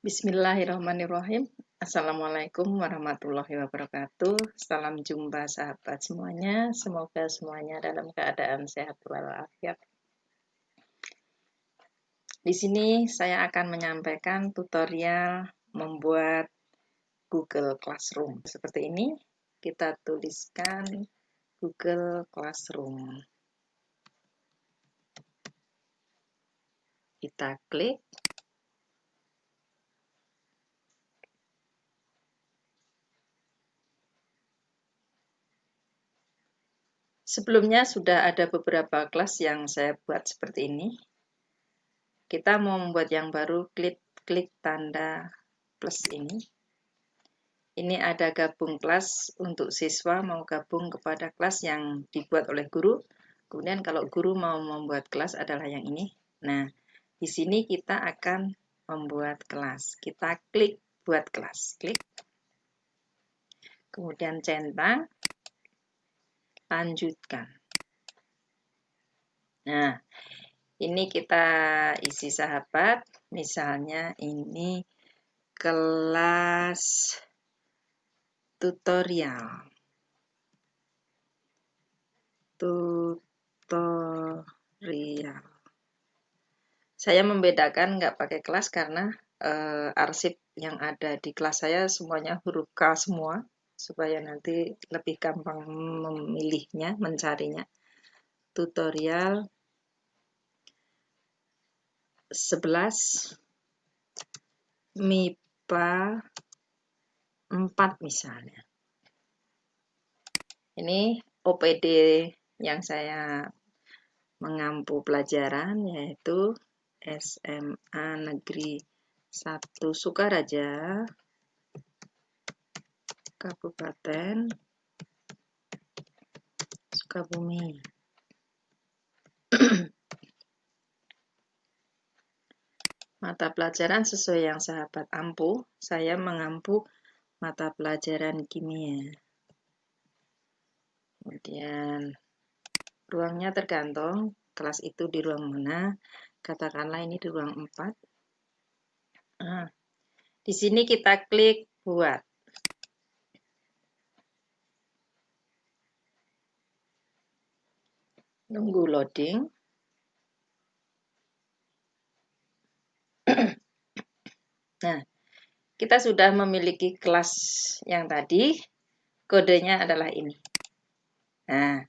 Bismillahirrahmanirrahim. Assalamualaikum warahmatullahi wabarakatuh. Salam jumpa sahabat semuanya. Semoga semuanya dalam keadaan sehat walafiat. Di sini saya akan menyampaikan tutorial membuat Google Classroom. Seperti ini, kita tuliskan Google Classroom. Kita klik. Sebelumnya sudah ada beberapa kelas yang saya buat seperti ini. Kita mau membuat yang baru, klik tanda plus ini. Ini ada gabung kelas untuk siswa mau gabung kepada kelas yang dibuat oleh guru. Kemudian kalau guru mau membuat kelas adalah yang ini. Nah, di sini kita akan membuat kelas. Kita klik buat kelas. Klik. Kemudian centang. Lanjutkan. Nah, ini kita isi sahabat. Misalnya ini kelas tutorial. Saya membedakan nggak pakai kelas karena arsip yang ada di kelas saya semuanya huruf K semua, supaya nanti lebih gampang memilihnya, mencarinya. Tutorial 11 MIPA 4 misalnya. Ini OPD yang saya mengampu pelajaran, yaitu SMA Negeri 1 Sukaraja, Kabupaten Sukabumi. Mata pelajaran sesuai yang sahabat ampu, saya mengampu mata pelajaran kimia. Kemudian ruangnya tergantung kelas itu di ruang mana. Katakanlah ini di ruang 4. Nah, di sini kita klik buat. Nunggu loading. Nah, kita sudah memiliki kelas yang tadi. Kodenya adalah ini. Nah,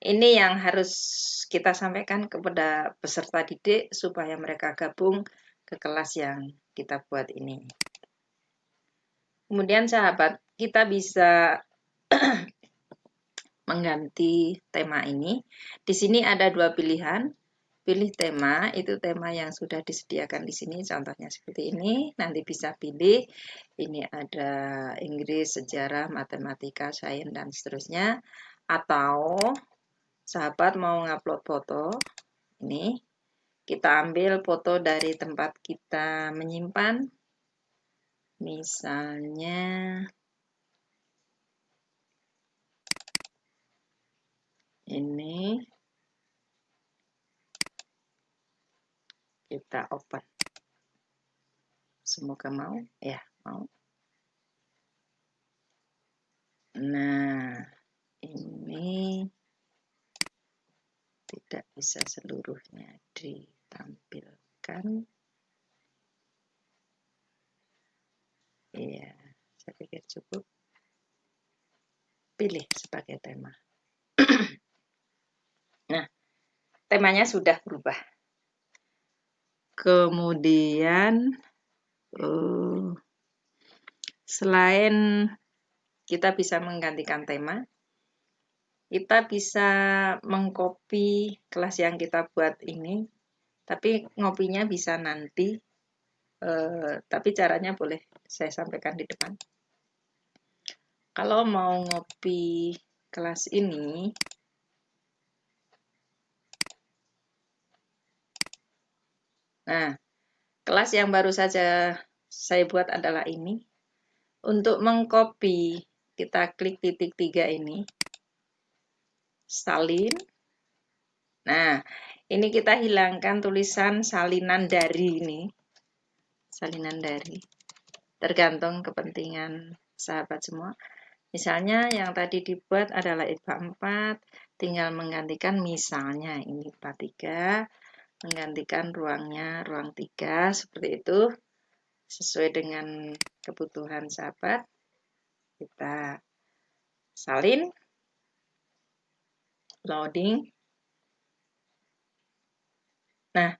ini yang harus kita sampaikan kepada peserta didik supaya mereka gabung ke kelas yang kita buat ini. Kemudian sahabat, kita bisa mengganti tema ini. Di sini ada dua pilihan. Pilih tema, itu tema yang sudah disediakan di sini, contohnya seperti ini. Nanti bisa pilih, ini ada Inggris, sejarah, matematika, sains, dan seterusnya. Atau sahabat mau ngupload foto, ini kita ambil foto dari tempat kita menyimpan. Misalnya ini. Kita open. Semoga mau, ya mau. Nah, ini tidak bisa seluruhnya ditampilkan. Iya, saya pikir cukup. Pilih sebagai tema. Nah, temanya sudah berubah. Kemudian, selain kita bisa menggantikan tema, kita bisa mengcopy kelas yang kita buat ini, tapi ngopinya bisa nanti, tapi caranya boleh saya sampaikan di depan. Kalau mau ngopi kelas ini, nah, kelas yang baru saja saya buat adalah ini. Untuk mengcopy, kita klik titik 3 ini, salin. Nah, ini kita hilangkan tulisan salinan dari ini. salinan dari. Tergantung kepentingan sahabat semua. Misalnya yang tadi dibuat adalah IPA 4, tinggal menggantikan misalnya ini IPA 3, menggantikan ruangnya ruang 3, seperti itu. Sesuai dengan kebutuhan sahabat, kita salin, loading. Nah,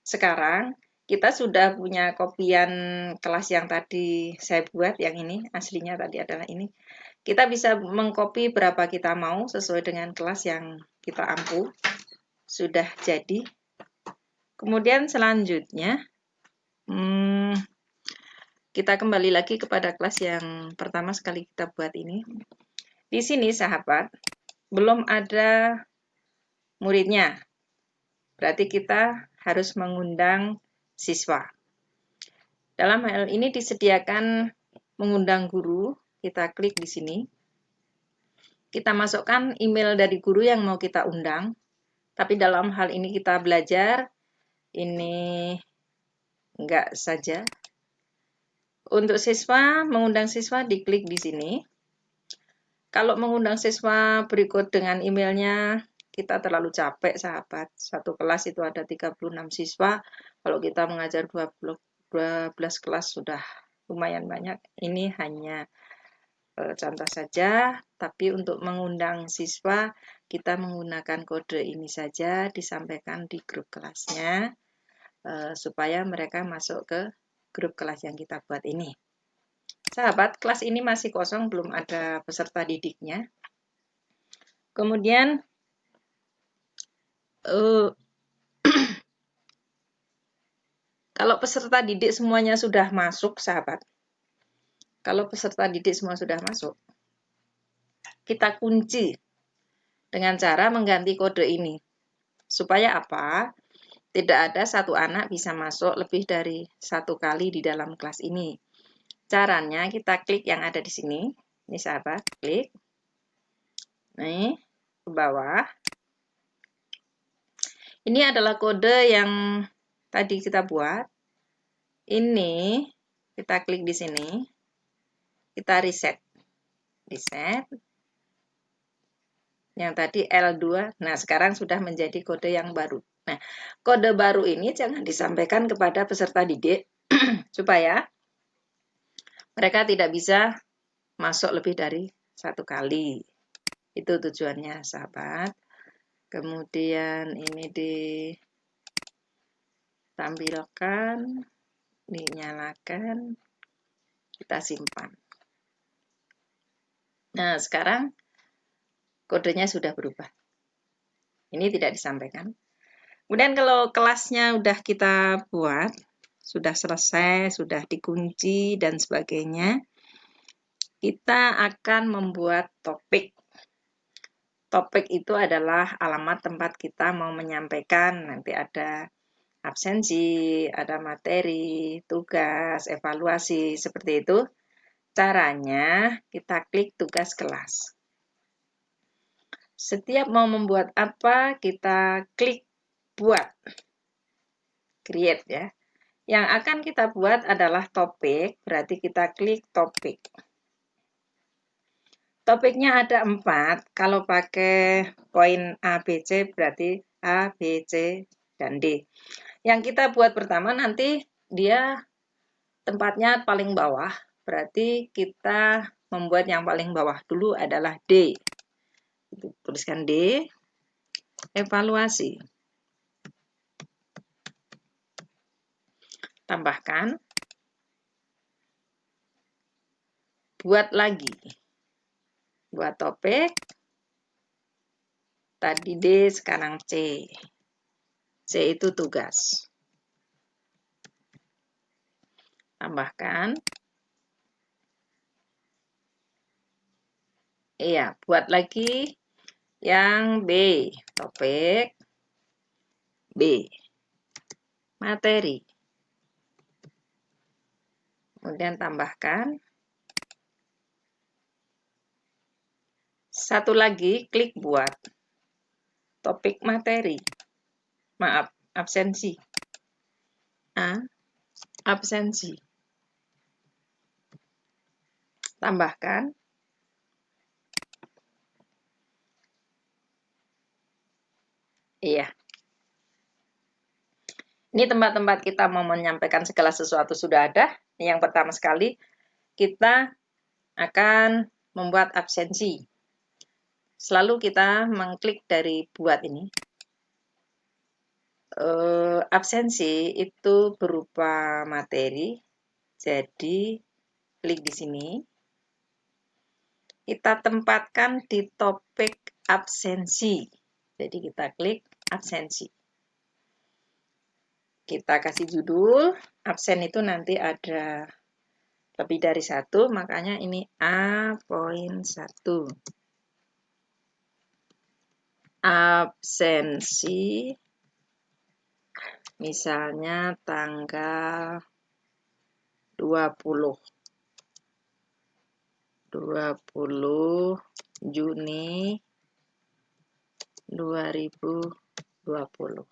sekarang kita sudah punya kopian kelas yang tadi saya buat, yang ini, aslinya tadi adalah ini. Kita bisa mengcopy berapa kita mau sesuai dengan kelas yang kita ampu. Sudah jadi. Kemudian selanjutnya, kita kembali lagi kepada kelas yang pertama sekali kita buat ini. Di sini sahabat, belum ada muridnya. Berarti kita harus mengundang siswa. Dalam hal ini disediakan mengundang guru, kita klik di sini. Kita masukkan email dari guru yang mau kita undang. Tapi dalam hal ini kita belajar, ini enggak saja. Untuk siswa, mengundang siswa diklik di sini. Kalau mengundang siswa berikut dengan emailnya, kita terlalu capek sahabat. Satu kelas itu ada 36 siswa. Kalau kita mengajar 12 kelas sudah lumayan banyak. Ini hanya contoh saja, tapi untuk mengundang siswa, kita menggunakan kode ini saja, disampaikan di grup kelasnya, supaya mereka masuk ke grup kelas yang kita buat ini. Sahabat, kelas ini masih kosong, belum ada peserta didiknya. Kemudian, kalau peserta didik semuanya sudah masuk, sahabat. Kalau peserta didik semua sudah masuk, kita kunci dengan cara mengganti kode ini. Supaya apa? Tidak ada satu anak bisa masuk lebih dari satu kali di dalam kelas ini. Caranya kita klik yang ada di sini. Ini sahabat, klik. Nih, ke bawah. Ini adalah kode yang tadi kita buat. Ini kita klik di sini. Kita reset. Reset. Yang tadi L2. Nah, sekarang sudah menjadi kode yang baru. Nah, kode baru ini jangan disampaikan kepada peserta didik supaya mereka tidak bisa masuk lebih dari satu kali. Itu tujuannya, sahabat. Kemudian ini ditampilkan, dinyalakan, kita simpan. Nah, sekarang kodenya sudah berubah. Ini tidak disampaikan. Kemudian kalau kelasnya sudah kita buat, sudah selesai, sudah dikunci, dan sebagainya, kita akan membuat topik. Topik itu adalah alamat tempat kita mau menyampaikan. Nanti ada absensi, ada materi, tugas, evaluasi, seperti itu. Caranya kita klik tugas kelas. Setiap mau membuat apa, kita klik buat. Create ya. Yang akan kita buat adalah topik, berarti kita klik topik. Topiknya ada 4, kalau pakai poin A, B, C berarti A, B, C, dan D. Yang kita buat pertama nanti dia tempatnya paling bawah, berarti kita membuat yang paling bawah dulu adalah D. Tuliskan D, evaluasi. Tambahkan, buat lagi. Buat topik, tadi D, sekarang C. C itu tugas. Tambahkan. Iya, buat lagi yang B. Topik, B. Materi. Kemudian tambahkan. Satu lagi, klik buat. Topik materi. Maaf, absensi. A. absensi. Tambahkan. Iya. Ini tempat-tempat kita mau menyampaikan segala sesuatu sudah ada. Yang pertama sekali, kita akan membuat absensi. Selalu kita mengklik dari buat ini. Absensi itu berupa materi. Jadi, klik di sini. Kita tempatkan di topik absensi. Jadi, kita klik absensi. Kita kasih judul, absen itu nanti ada lebih dari satu, makanya ini A.1. Absensi, misalnya tanggal 20 Juni 2020.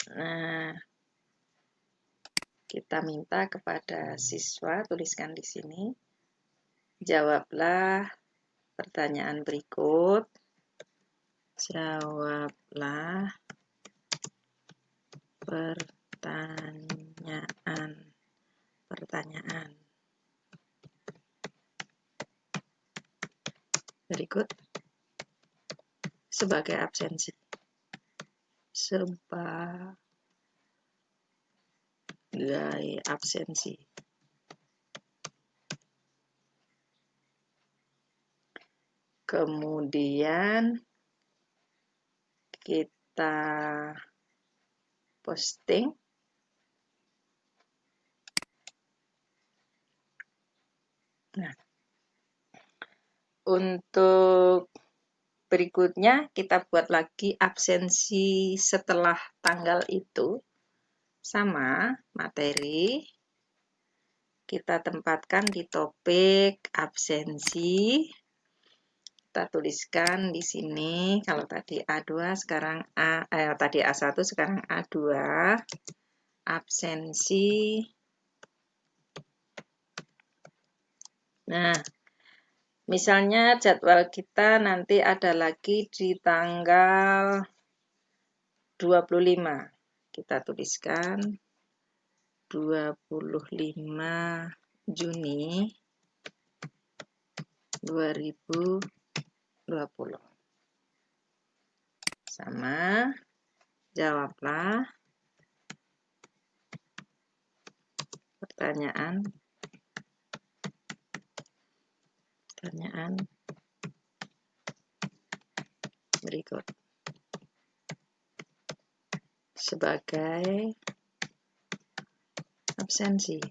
Nah, kita minta kepada siswa, tuliskan di sini, jawablah pertanyaan berikut. Jawablah pertanyaan berikut sebagai absensi. Sebagai absensi. Kemudian kita posting. Nah, untuk berikutnya kita buat lagi absensi setelah tanggal itu. Sama materi. Kita tempatkan di topik absensi. Kita tuliskan di sini, kalau tadi A2 sekarang tadi A1 sekarang A2, absensi. Nah, misalnya jadwal kita nanti ada lagi di tanggal 25. Kita tuliskan 25 Juni 2020. Sama, jawablah pertanyaan berikut sebagai absensi.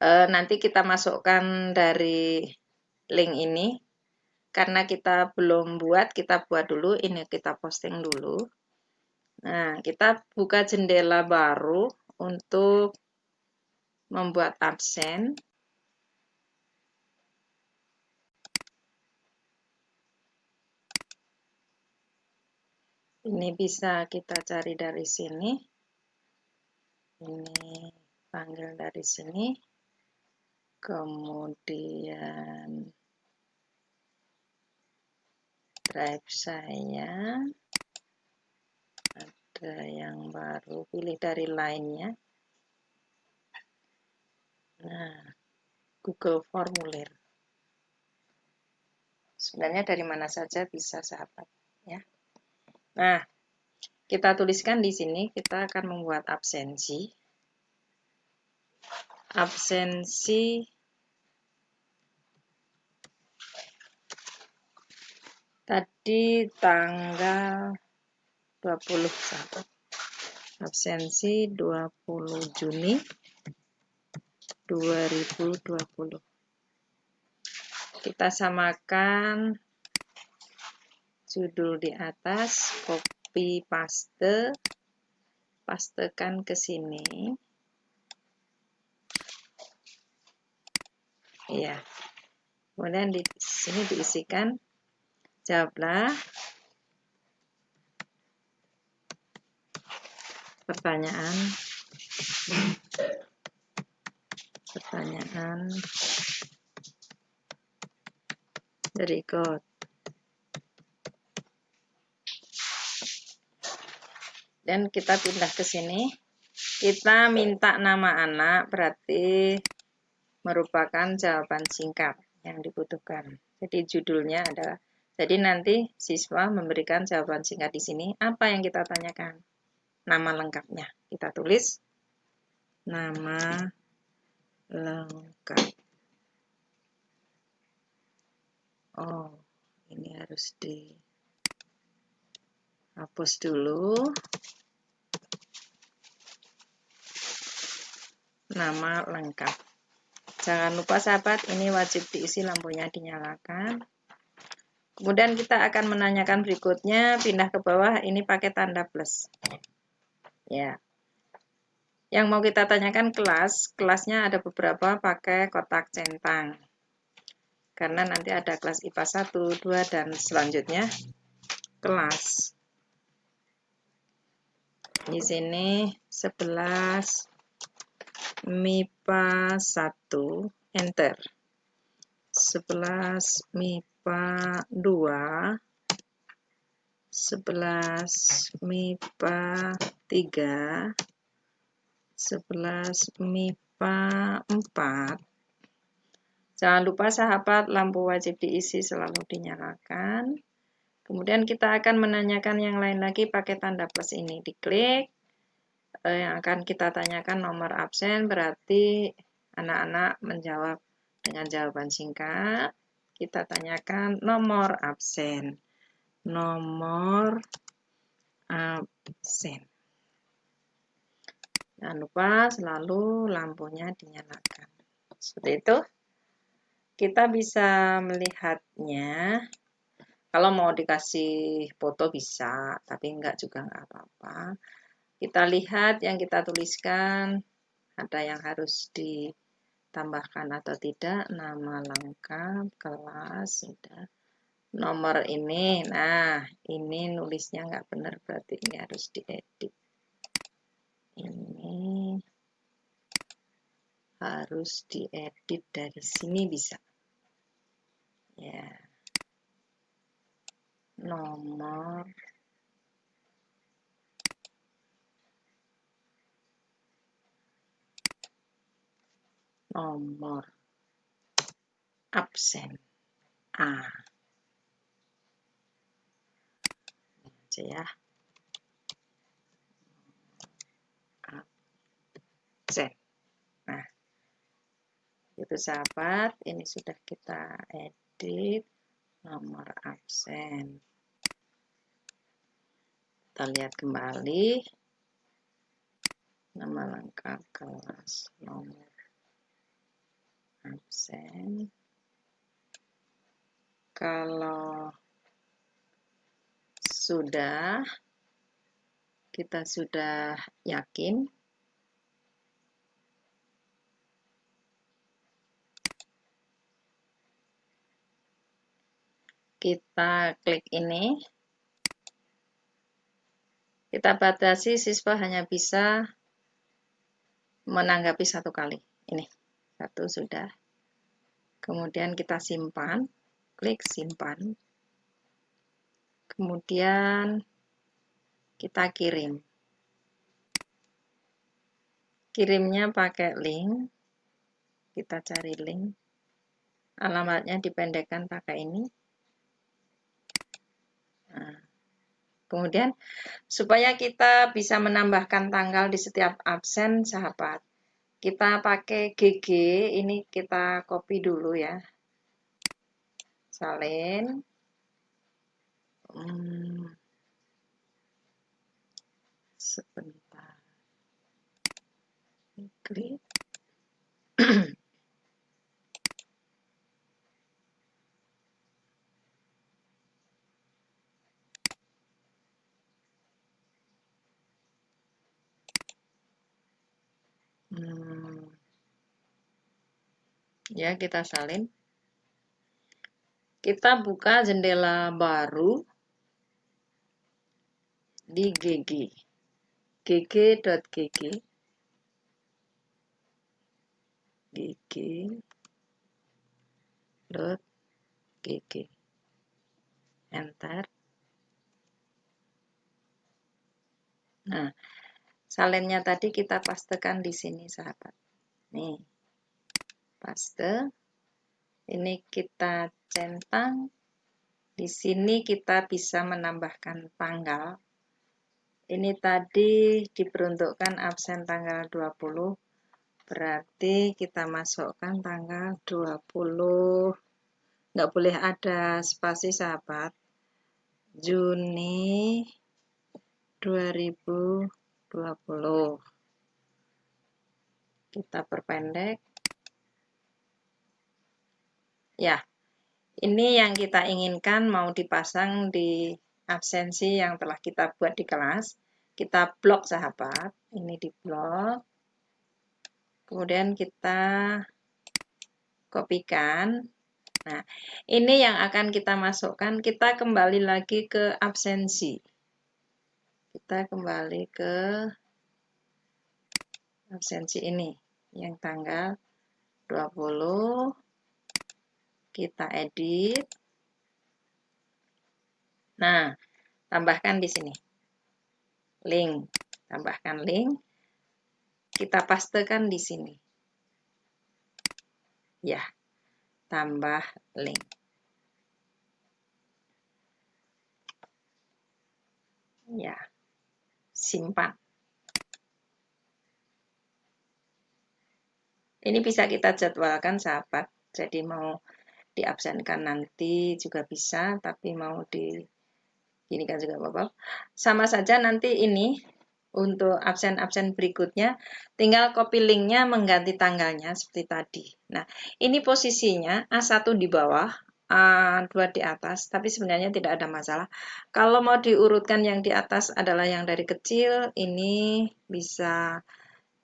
Nanti kita masukkan dari link ini. Karena kita belum buat, kita buat dulu. Ini kita posting dulu. Nah, kita buka jendela baru untuk membuat absen. Ini bisa kita cari dari sini. Ini panggil dari sini. Kemudian drive saya. Ada yang baru, pilih dari lainnya. Nah, Google Formulir. Sebenarnya dari mana saja bisa, sahabat, ya. Nah, kita tuliskan di sini, kita akan membuat absensi. Absensi tadi tanggal 20, sahabat. Absensi 20 Juni 2020. Kita samakan judul di atas, copy paste, pastekan ke sini. Ya. Kemudian di sini diisikan, jawablah pertanyaan berikut. Dan kita pindah ke sini. Kita minta nama anak, berarti merupakan jawaban singkat yang dibutuhkan. Jadi judulnya adalah, jadi nanti siswa memberikan jawaban singkat di sini. Apa yang kita tanyakan? Nama lengkapnya. Kita tulis nama lengkap. Oh, ini harus dihapus dulu. Nama lengkap. Jangan lupa sahabat, ini wajib diisi, lampunya dinyalakan. Kemudian kita akan menanyakan berikutnya, pindah ke bawah, ini pakai tanda plus. Ya. Yang mau kita tanyakan kelasnya ada beberapa pakai kotak centang. Karena nanti ada kelas IPA 1, 2, dan selanjutnya kelas. Di sini 11 MIPA 1, enter. 11 MIPA 2, 11 MIPA 3, 11 MIPA 4. Jangan lupa sahabat, lampu wajib diisi, selalu dinyalakan. Kemudian kita akan menanyakan yang lain lagi pakai tanda plus ini. Diklik. Yang akan kita tanyakan nomor absen, berarti anak-anak menjawab dengan jawaban singkat. Kita tanyakan nomor absen. Nomor absen. Jangan lupa selalu lampunya dinyalakan. Seperti itu. Kita bisa melihatnya. Kalau mau dikasih foto bisa, tapi enggak juga enggak apa-apa. Kita lihat yang kita tuliskan, ada yang harus ditambahkan atau tidak, nama lengkap, kelas, sudah. Nomor ini, nah ini nulisnya nggak benar, berarti ini harus diedit. Ini harus diedit dari sini bisa. Ya. Nomor absen A. Aja ya. Absen. Nah, itu sahabat, ini sudah kita edit nomor absen. Kita lihat kembali nama lengkap, kelas, nomor absen. Kalau kita sudah yakin, kita klik ini. Kita batasi siswa hanya bisa menanggapi satu kali. Ini, satu sudah. Kemudian kita simpan, klik simpan. Kemudian kita kirim. Kirimnya pakai link. Kita cari link. Alamatnya dipendekkan pakai ini. Nah, kemudian supaya kita bisa menambahkan tanggal di setiap absen, sahabat, kita pakai GG, ini kita copy dulu ya. Salin. Sebentar. Klik. Ya, kita salin. Kita buka jendela baru di GG. gg.gg gg.gg, enter. Nah, salennya tadi kita pastekan di sini, sahabat. Nih, paste. Ini kita centang. Di sini kita bisa menambahkan tanggal. Ini tadi diperuntukkan absen tanggal 20. Berarti kita masukkan tanggal 20. Nggak boleh ada spasi, sahabat. Juni 2020. Kita perpendek. Ya, ini yang kita inginkan mau dipasang di absensi yang telah kita buat di kelas. Kita blok, sahabat. Ini di blok. Kemudian kita kopikan. Nah, ini yang akan kita masukkan. Kita kembali lagi ke absensi. Kita kembali ke absensi ini. Yang tanggal 20. Kita edit. Nah, tambahkan di sini. Link. Tambahkan link. Kita pastekan di sini. Ya, tambah link. Ya, simpan. Ini bisa kita jadwalkan, sahabat. Jadi mau diabsenkan nanti juga bisa, tapi mau ini kan juga apa-apa. Sama saja nanti ini untuk absen-absen berikutnya tinggal copy linknya mengganti tanggalnya seperti tadi. Nah, ini posisinya A1 di bawah, A2 di atas, tapi sebenarnya tidak ada masalah. Kalau mau diurutkan yang di atas adalah yang dari kecil, ini bisa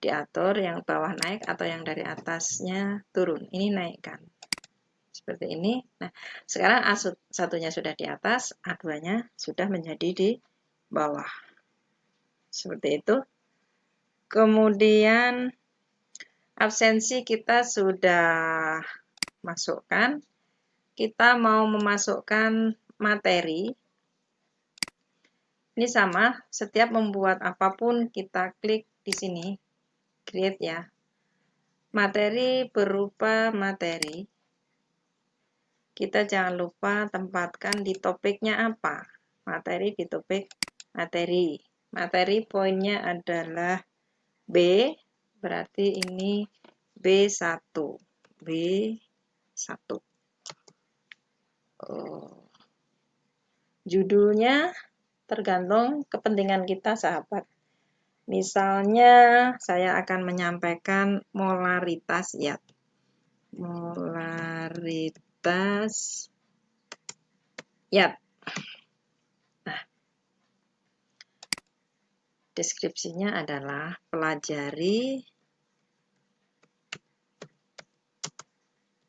diatur yang bawah naik atau yang dari atasnya turun. Ini naikkan. Seperti ini. Nah, sekarang A1-nya sudah di atas, A2-nya sudah menjadi di bawah. Seperti itu. Kemudian absensi kita sudah masukkan. Kita mau memasukkan materi. Ini sama, setiap membuat apapun kita klik di sini, create ya. Materi berupa materi. Kita jangan lupa tempatkan di topiknya apa. Materi di topik materi. Materi poinnya adalah B, berarti ini B1. B1. Judulnya tergantung kepentingan kita, sahabat. Misalnya saya akan menyampaikan molaritas zat. Molaritas zat. Nah, deskripsinya adalah pelajari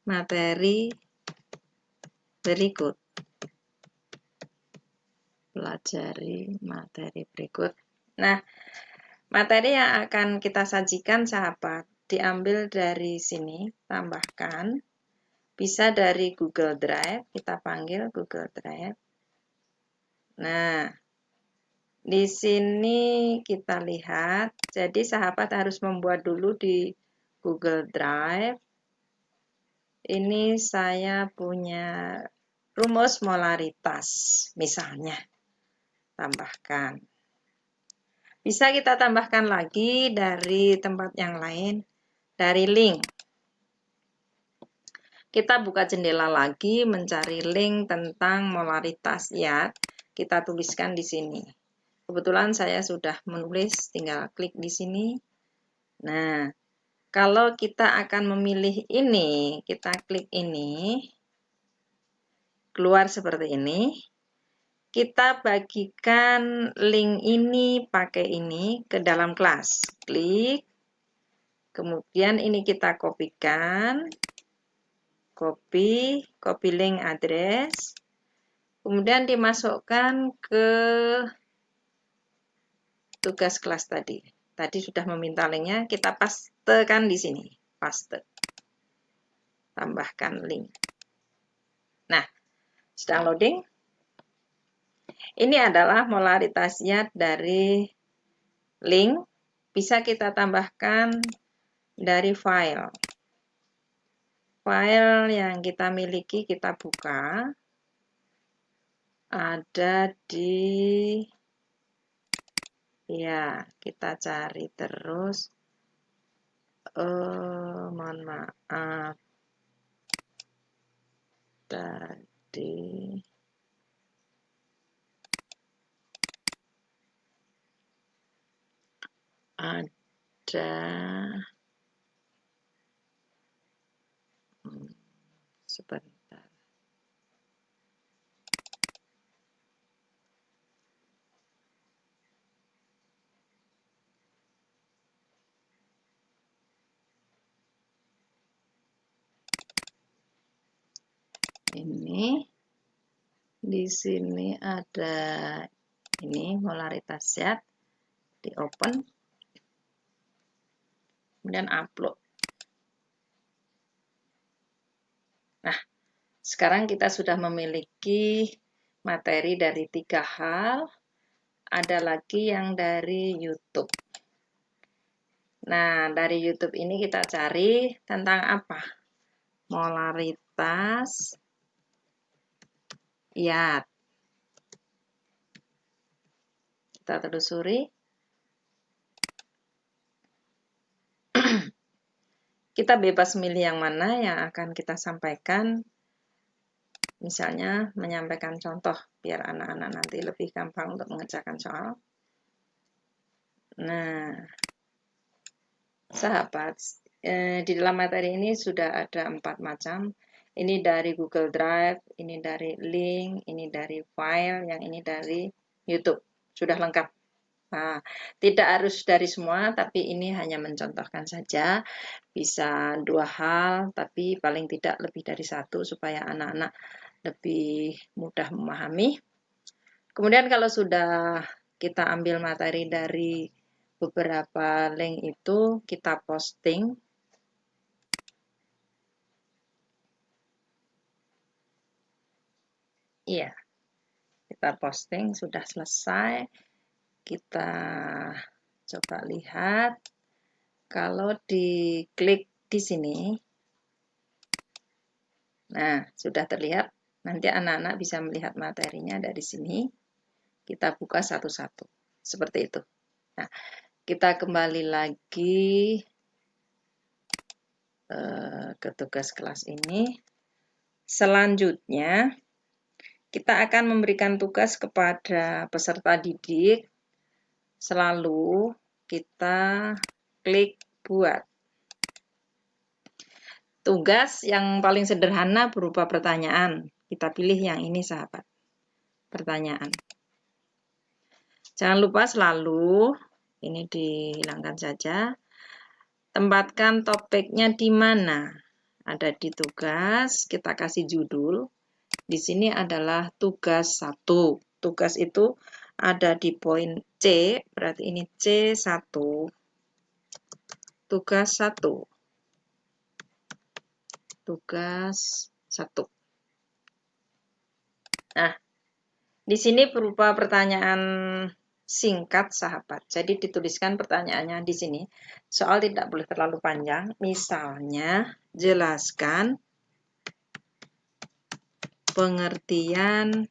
materi berikut. Pelajari materi berikut. Nah, materi yang akan kita sajikan, sahabat, diambil dari sini, tambahkan. Bisa dari Google Drive, kita panggil Google Drive. Nah, di sini kita lihat, jadi sahabat harus membuat dulu di Google Drive. Ini saya punya rumus molaritas, misalnya. Tambahkan. Bisa kita tambahkan lagi dari tempat yang lain, dari link. Kita buka jendela lagi, mencari link tentang molaritas zat. Kita tuliskan di sini. Kebetulan saya sudah menulis, tinggal klik di sini. Nah, kalau kita akan memilih ini, kita klik ini, keluar seperti ini. Kita bagikan link ini pakai ini ke dalam kelas. Klik. Kemudian ini kita kopikan. Copy link address. Kemudian dimasukkan ke tugas kelas tadi. Tadi sudah meminta linknya, kita pastekan di sini. Paste. Tambahkan link. Nah, sedang loading. Ini adalah molaritasnya dari link. Bisa kita tambahkan dari file. File yang kita miliki kita buka. Ada di, ya, kita cari terus. Mohon maaf. Tadi ada sebentar. Ini di sini ada ini molaritas zat, di open, kemudian upload. Nah, sekarang kita sudah memiliki materi dari 3 hal. Ada lagi yang dari YouTube. Nah, dari YouTube ini kita cari tentang apa? Molaritas zat. Kita telusuri. Kita bebas milih yang mana yang akan kita sampaikan. Misalnya menyampaikan contoh biar anak-anak nanti lebih gampang untuk mengerjakan soal. Nah, sahabat, di dalam materi ini sudah ada 4 macam. Ini dari Google Drive, ini dari link, ini dari file, yang ini dari YouTube. Sudah lengkap. Nah, tidak harus dari semua, tapi ini hanya mencontohkan saja. Bisa 2 hal, tapi paling tidak lebih dari 1 supaya anak-anak lebih mudah memahami. Kemudian kalau sudah kita ambil materi dari beberapa link itu, kita posting. Iya, kita posting, sudah selesai. Kita coba lihat. Kalau diklik di sini, nah sudah terlihat. Nanti anak-anak bisa melihat materinya dari sini. Kita buka satu-satu. Seperti itu. Nah, kita kembali lagi ke tugas kelas ini. Selanjutnya, kita akan memberikan tugas kepada peserta didik. Selalu kita klik buat. Tugas yang paling sederhana berupa pertanyaan. Kita pilih yang ini, sahabat. Pertanyaan. Jangan lupa selalu, ini dihilangkan saja, tempatkan topiknya di mana. Ada di tugas, kita kasih judul. Di sini adalah tugas 1. Tugas itu ada di poin C, berarti ini C1. Tugas 1. Tugas 1. Nah, di sini berupa pertanyaan singkat, sahabat. Jadi dituliskan pertanyaannya di sini. Soal tidak boleh terlalu panjang. Misalnya, jelaskan pengertian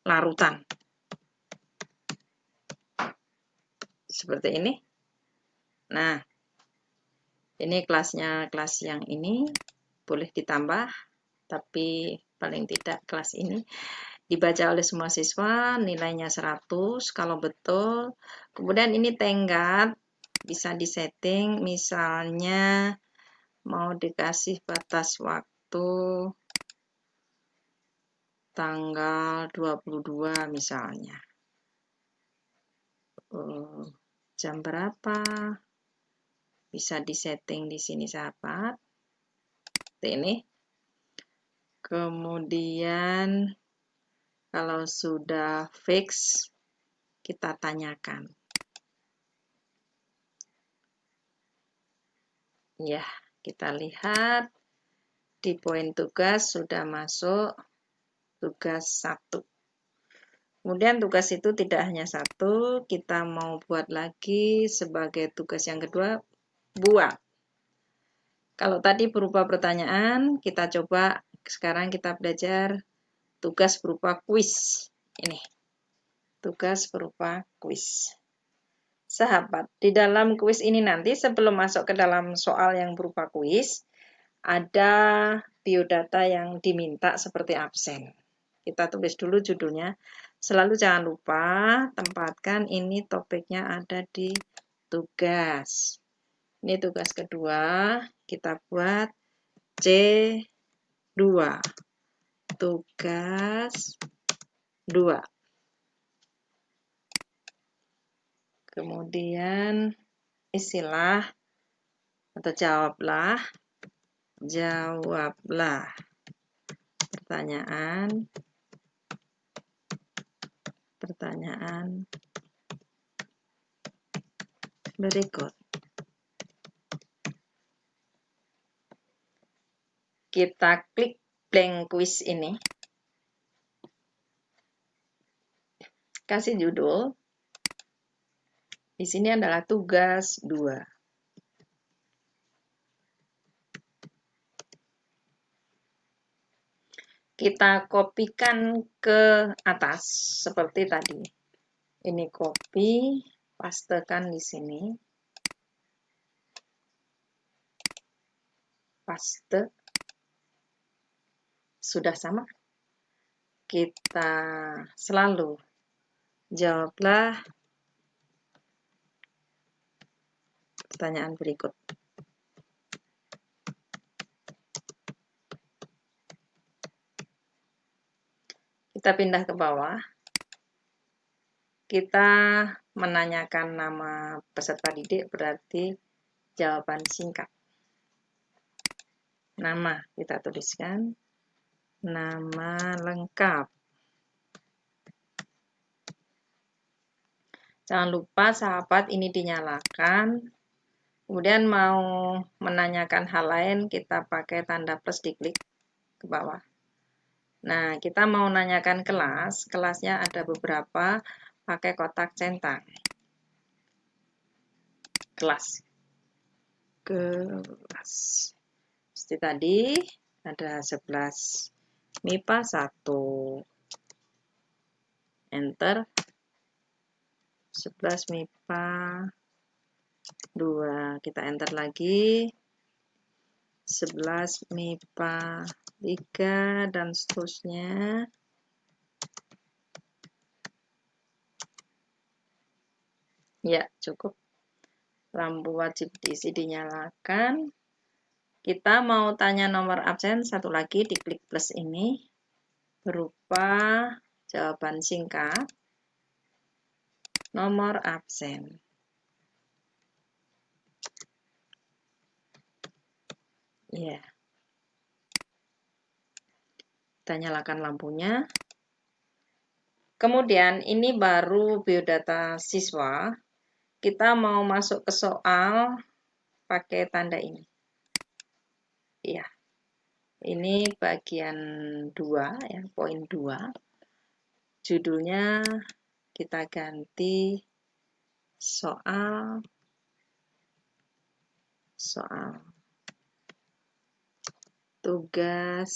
larutan. Seperti ini. Nah, ini kelasnya kelas yang ini. Boleh ditambah, tapi paling tidak kelas ini dibaca oleh semua siswa, nilainya 100 kalau betul. Kemudian ini tenggat, bisa disetting, misalnya mau dikasih batas waktu tanggal 22 misalnya. Jam berapa? Bisa disetting di sini, sahabat. Seperti ini. Kemudian Kalau sudah fix, kita tanyakan. Ya, kita lihat di poin tugas sudah masuk tugas 1. Kemudian tugas itu tidak hanya 1, kita mau buat lagi sebagai tugas yang kedua, buat. Kalau tadi berupa pertanyaan, kita coba sekarang kita belajar tugas berupa kuis. Ini, tugas berupa kuis. Sahabat, di dalam kuis ini nanti sebelum masuk ke dalam soal yang berupa kuis, ada biodata yang diminta seperti absen. Kita tulis dulu judulnya. Selalu jangan lupa tempatkan ini topiknya ada di tugas. Ini tugas kedua, kita buat C2. Tugas 2. Kemudian isilah atau jawablah pertanyaan berikut. Kita klik blank quiz ini. Kasih judul. Di sini adalah tugas 2. Kita kopikan ke atas seperti tadi. Ini copy, pastekan di sini. Paste. Sudah sama. Kita selalu jawablah pertanyaan berikut. Kita pindah ke bawah. Kita menanyakan nama peserta didik, berarti jawaban singkat. Nama kita tuliskan. Nama lengkap. Jangan lupa sahabat ini dinyalakan. Kemudian mau menanyakan hal lain, kita pakai tanda plus diklik ke bawah. Nah, kita mau nanyakan kelas. Kelasnya ada beberapa, pakai kotak centang. Kelas. Seperti tadi, ada 11 MIPA 1. Enter. 11 MIPA 2. Kita enter lagi. 11 MIPA 3 dan seterusnya. Ya, cukup. Lampu wajib diisi dinyalakan. Kita mau tanya nomor absen, satu lagi diklik plus ini. Berupa jawaban singkat. Nomor absen. Ya. Kita nyalakan lampunya. Kemudian ini baru biodata siswa. Kita mau masuk ke soal pakai tanda ini. Ya. Ini bagian 2 ya, poin 2. Judulnya kita ganti soal tugas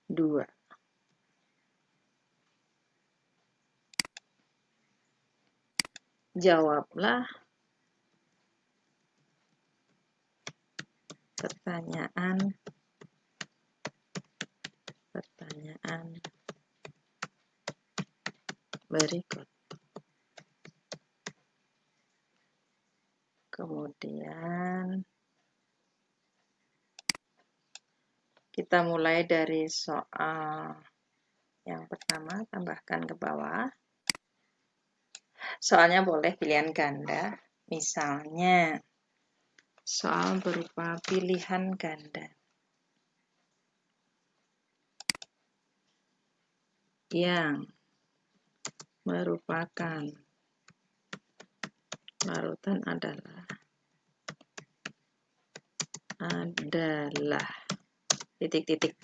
2. Jawablah pertanyaan berikut. Kemudian kita mulai dari soal yang pertama, tambahkan ke bawah. Soalnya boleh pilihan ganda, misalnya soal berupa pilihan ganda. yang merupakan larutan adalah titik-titik.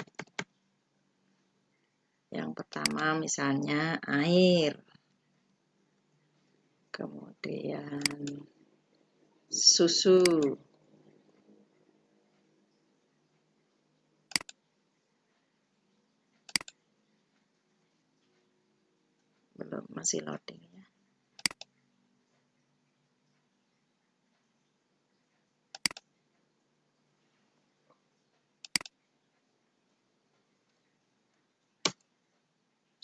Yang pertama misalnya air, kemudian susu, belum, masih loading ya.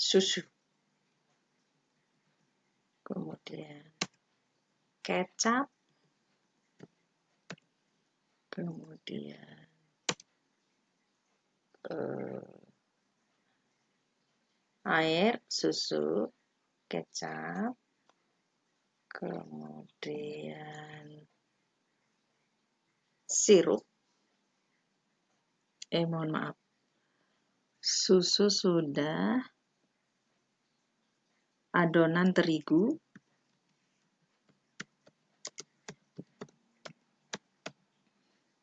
Susu, kemudian kecap, kemudian air, susu, kecap, kemudian sirup, mohon maaf, susu sudah, adonan terigu,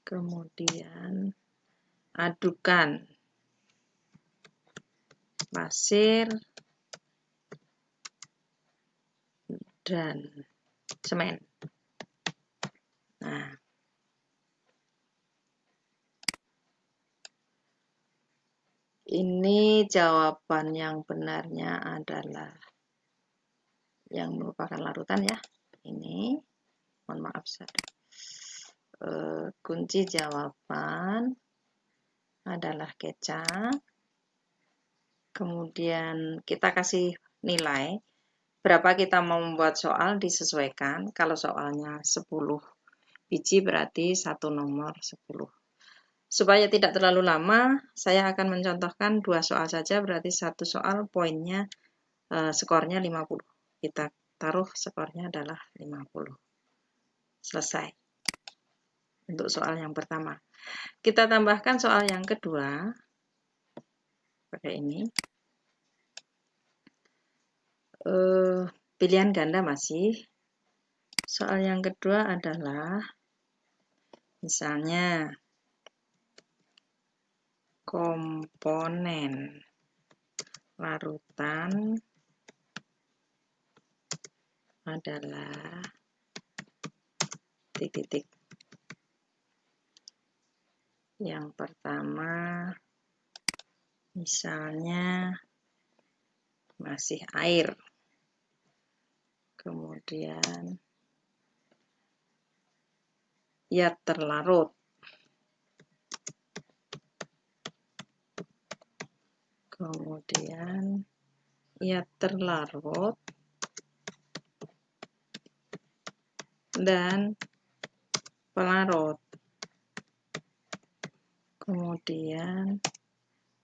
kemudian adukan pasir dan semen. Nah, ini jawaban yang benarnya adalah yang merupakan larutan ya. Ini, mohon maaf kunci jawaban adalah kecap. Kemudian kita kasih nilai berapa kita mau membuat soal, disesuaikan. Kalau soalnya 10 biji berarti satu nomor 10. Supaya tidak terlalu lama, saya akan mencontohkan 2 soal saja, berarti satu soal poinnya skornya 50. Kita taruh skornya adalah 50. Selesai. Untuk soal yang pertama. Kita tambahkan soal yang kedua. Pakai ini. Pilihan ganda masih. Soal yang kedua adalah misalnya komponen larutan adalah titik-titik. Yang pertama misalnya masih air. Kemudian ia terlarut. Kemudian ia terlarut dan pelarut. Kemudian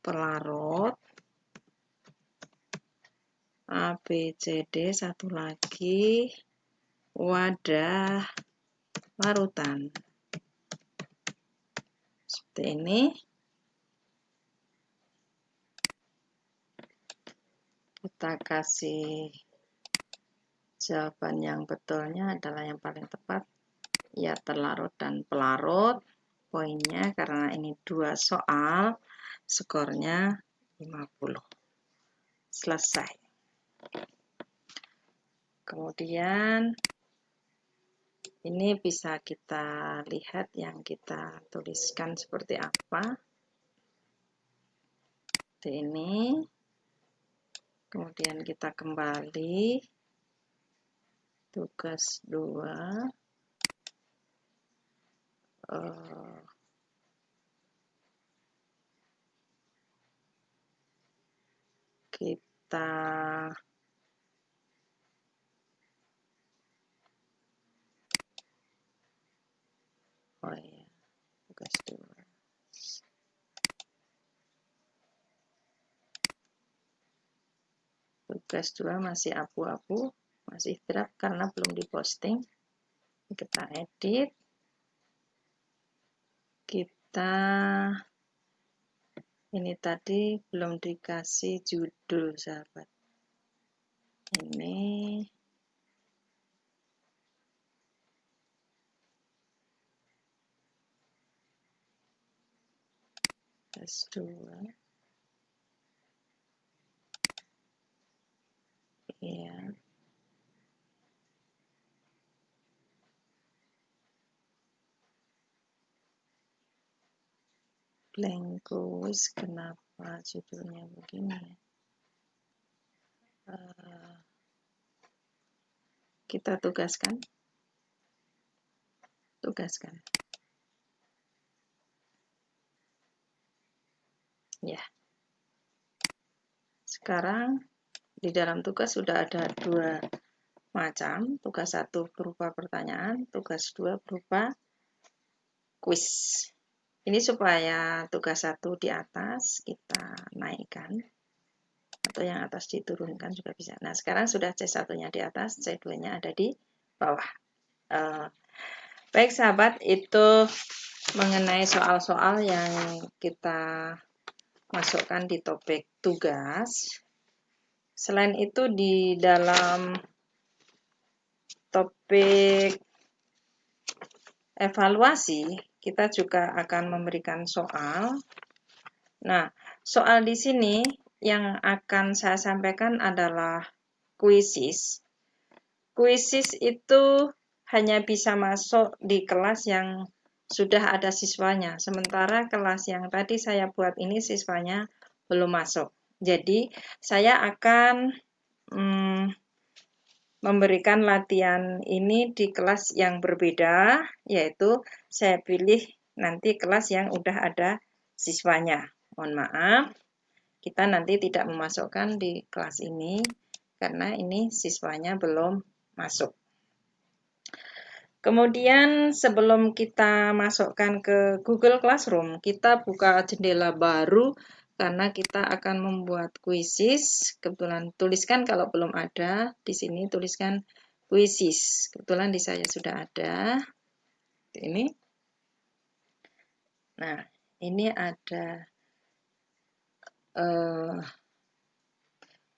pelarut A, B, C, D, satu lagi wadah larutan. Seperti ini. Kita kasih jawaban yang betulnya adalah yang paling tepat. Ya, terlarut dan pelarut. Poinnya karena ini 2 soal, skornya 50. Selesai. Kemudian ini bisa kita lihat yang kita tuliskan seperti apa. Seperti ini. Kemudian kita kembali tugas 2. Kita tugas 2. Tugas 2 masih abu-abu, masih draft karena belum diposting. Kita edit. Kita Ini tadi belum dikasih judul, sahabat. Ini S2. Iya. Blank quiz, kenapa judulnya begini? Kita tugaskan. Ya. Sekarang di dalam tugas sudah ada 2 macam. Tugas 1 berupa pertanyaan, tugas 2 berupa quiz. Ini supaya tugas 1 di atas kita naikkan, atau yang atas diturunkan juga bisa. Nah, sekarang sudah C1-nya di atas, C2-nya ada di bawah. Baik sahabat, itu mengenai soal-soal yang kita masukkan di topik tugas. Selain itu di dalam topik evaluasi, kita juga akan memberikan soal. Nah, soal di sini yang akan saya sampaikan adalah kuisis. Kuisis itu hanya bisa masuk di kelas yang sudah ada siswanya. Sementara kelas yang tadi saya buat ini siswanya belum masuk. Jadi, saya akan memberikan latihan ini di kelas yang berbeda, yaitu saya pilih nanti kelas yang udah ada siswanya. Mohon maaf, kita nanti tidak memasukkan di kelas ini karena ini siswanya belum masuk. Kemudian sebelum kita masukkan ke Google Classroom, kita buka jendela baru karena kita akan membuat kuisis. Kebetulan tuliskan kalau belum ada, di sini tuliskan kuisis. Kebetulan di saya sudah ada. Ini. Nah, ini ada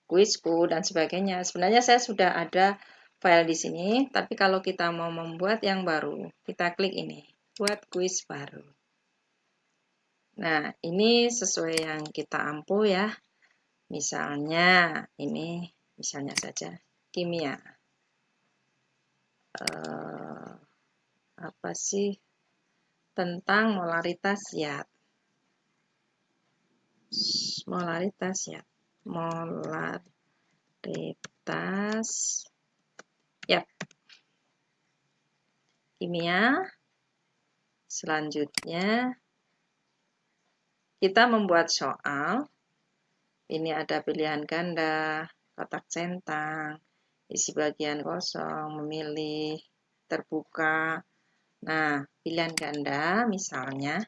kuisku dan sebagainya. Sebenarnya saya sudah ada file di sini, tapi kalau kita mau membuat yang baru, kita klik ini, buat kuis baru. Nah, ini sesuai yang kita ampu ya. Misalnya, ini misalnya saja kimia. Apa sih tentang molaritas zat? Molaritas zat. Molaritas zat. Kimia. Selanjutnya kita membuat soal. Ini ada pilihan ganda, kotak centang, isi bagian kosong, memilih, terbuka. Nah, pilihan ganda misalnya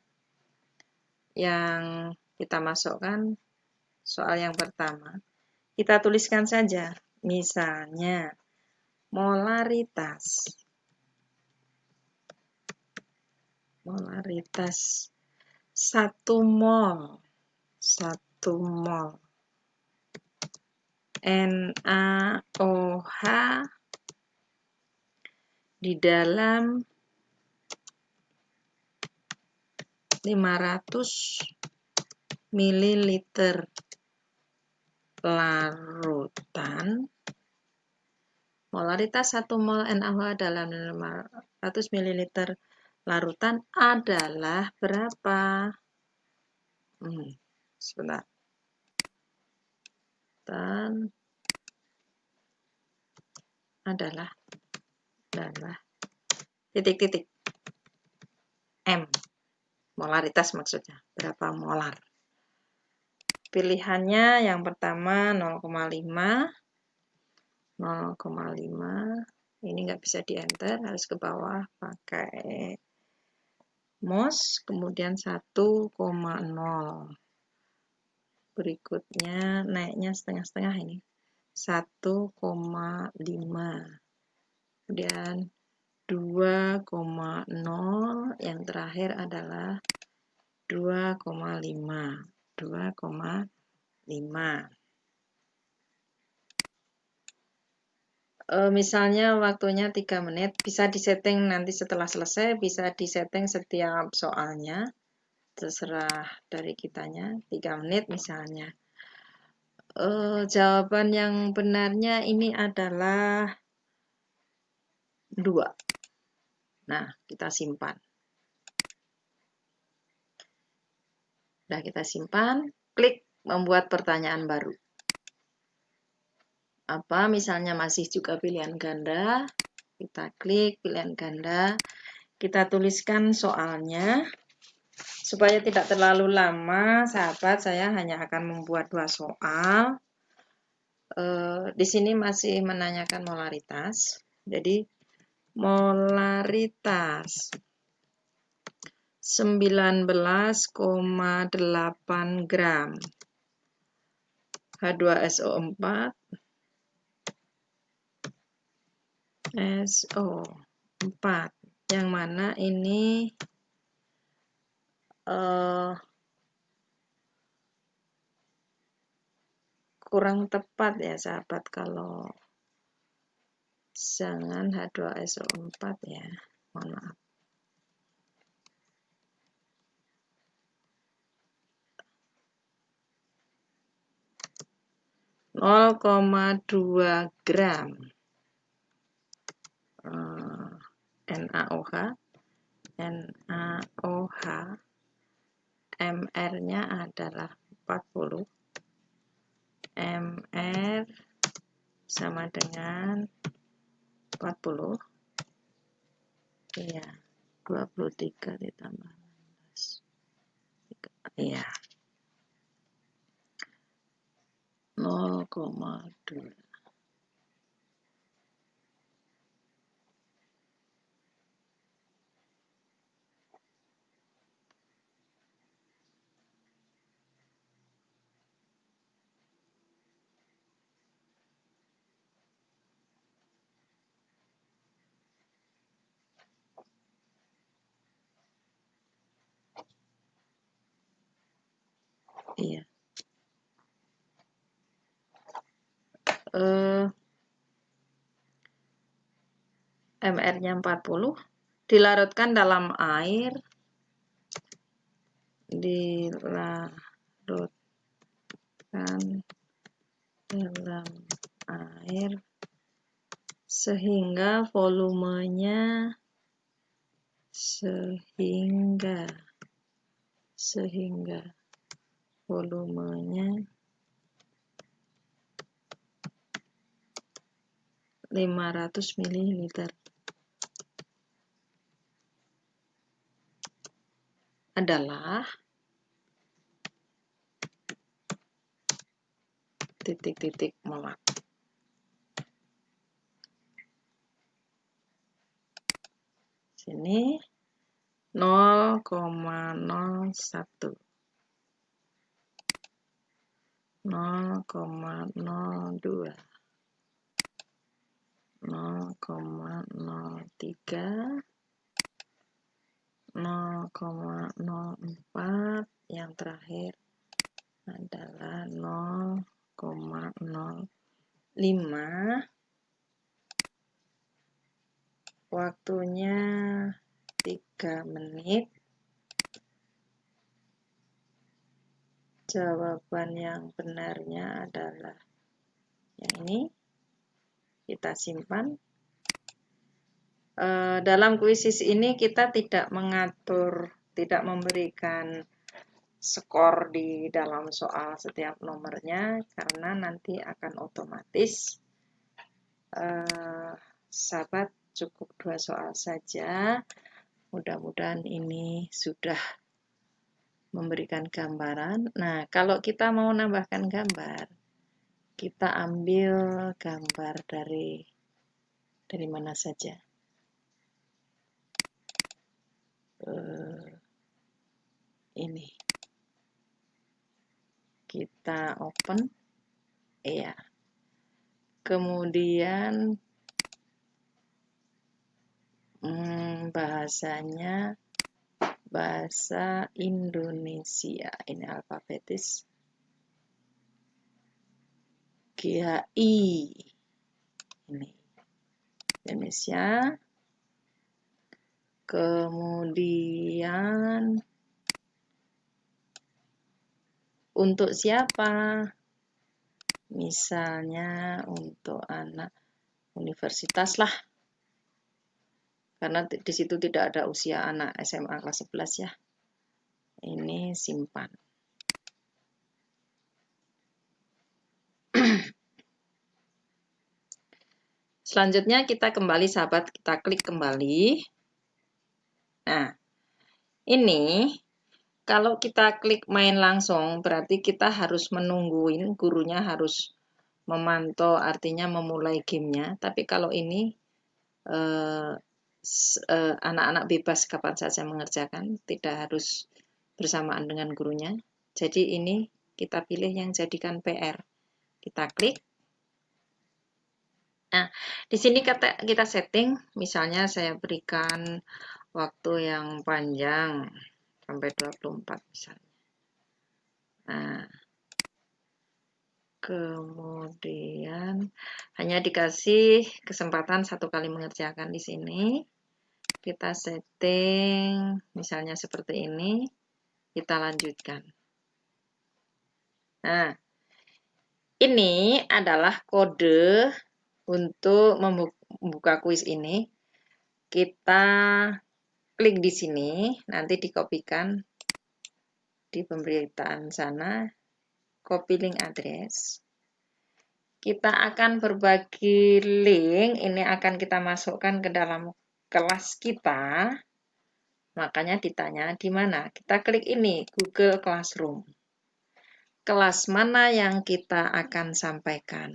yang kita masukkan soal yang pertama. Kita tuliskan saja, misalnya molaritas 1 mol NaOH di dalam 500 ml larutan. Molaritas 1 mol NaOH dalam 500 ml larutan adalah berapa? Sebentar. Dan adalah titik-titik M. Molaritas maksudnya, berapa molar. Pilihannya yang pertama 0,5. Ini nggak bisa di enter, harus ke bawah pakai mouse, kemudian 1,0. Berikutnya naiknya setengah-setengah ini 1,5. Kemudian 2,0, yang terakhir adalah 2,5. 2,5. Misalnya waktunya 3 menit, bisa disetting nanti setelah selesai, bisa disetting setiap soalnya, terserah dari kitanya, 3 menit misalnya. Jawaban yang benarnya ini adalah 2. Nah, kita simpan. Nah, kita simpan, klik membuat pertanyaan baru. Apa misalnya masih juga pilihan ganda, kita klik pilihan ganda, kita tuliskan soalnya. Supaya tidak terlalu lama, sahabat, saya hanya akan membuat 2 soal. Di sini masih menanyakan molaritas. Jadi molaritas 19,8 gram H2SO4 SO4, yang mana ini kurang tepat ya sahabat, kalau jangan H2SO4 ya, mohon maaf. ,2 gram NaOH MR-nya adalah 40, MR sama dengan 40, iya, 23 ditambah 16, iya, 0,2. Iya. MR-nya 40, dilarutkan dalam air, sehingga volumenya 500 ml adalah titik-titik molar. Sini 0,01, 0,02, 0,03, 0,04, yang terakhir adalah 0,05. Waktunya 3 menit. Jawaban yang benarnya adalah yang ini. Kita simpan. Dalam kuisis ini kita tidak mengatur, tidak memberikan skor di dalam soal setiap nomornya, karena nanti akan otomatis. Sahabat, cukup 2 soal saja. Mudah-mudahan ini sudah memberikan gambaran. Nah, kalau kita mau nambahkan gambar, kita ambil gambar dari mana saja. Ini kita open, ya. Kemudian bahasanya bahasa Indonesia. Ini alfabetis. GHI. Ini Indonesia. Kemudian untuk siapa? Misalnya untuk anak universitas lah. Karena di situ tidak ada usia anak SMA kelas 11 ya. Ini simpan. Selanjutnya kita kembali sahabat, kita klik kembali. Nah, ini kalau kita klik main langsung berarti kita harus menungguin, gurunya harus memantau, artinya memulai gamenya. Tapi kalau ini anak-anak bebas kapan saja mengerjakan, tidak harus bersamaan dengan gurunya. Jadi ini kita pilih yang jadikan PR. Kita klik. Nah, di sini kita setting, misalnya saya berikan waktu yang panjang sampai 24 misalnya. Nah, kemudian hanya dikasih kesempatan 1 kali mengerjakan di sini. Kita setting misalnya seperti ini, kita lanjutkan. Nah, ini adalah kode untuk membuka kuis ini. Kita klik di sini, nanti dikopikan di pemberitaan sana, copy link address. Kita akan berbagi link, ini akan kita masukkan ke dalam kelas kita. Makanya ditanya di mana? Kita klik ini, Google Classroom. Kelas mana yang kita akan sampaikan?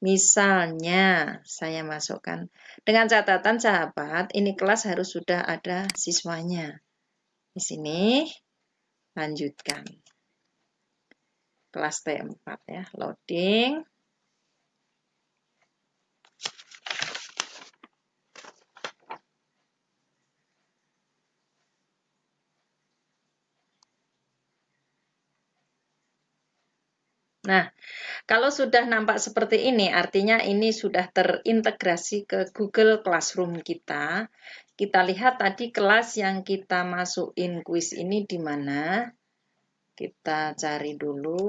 Misalnya, saya masukkan. Dengan catatan sahabat, ini kelas harus sudah ada siswanya. Di sini, lanjutkan. Kelas T4 ya, loading. Nah, kalau sudah nampak seperti ini, artinya ini sudah terintegrasi ke Google Classroom kita. Kita lihat tadi kelas yang kita masukin kuis ini di mana. Kita cari dulu.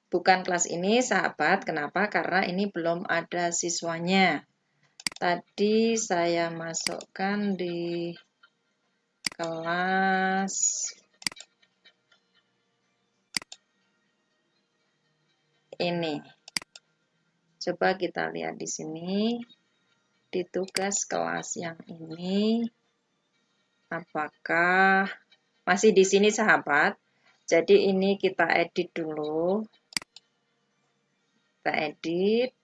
Bukan kelas ini, sahabat. Kenapa? Karena ini belum ada siswanya. Tadi saya masukkan di kelas ini. Coba kita lihat di sini. Di tugas kelas yang ini, apakah masih di sini sahabat? Jadi ini kita edit dulu. Kita edit.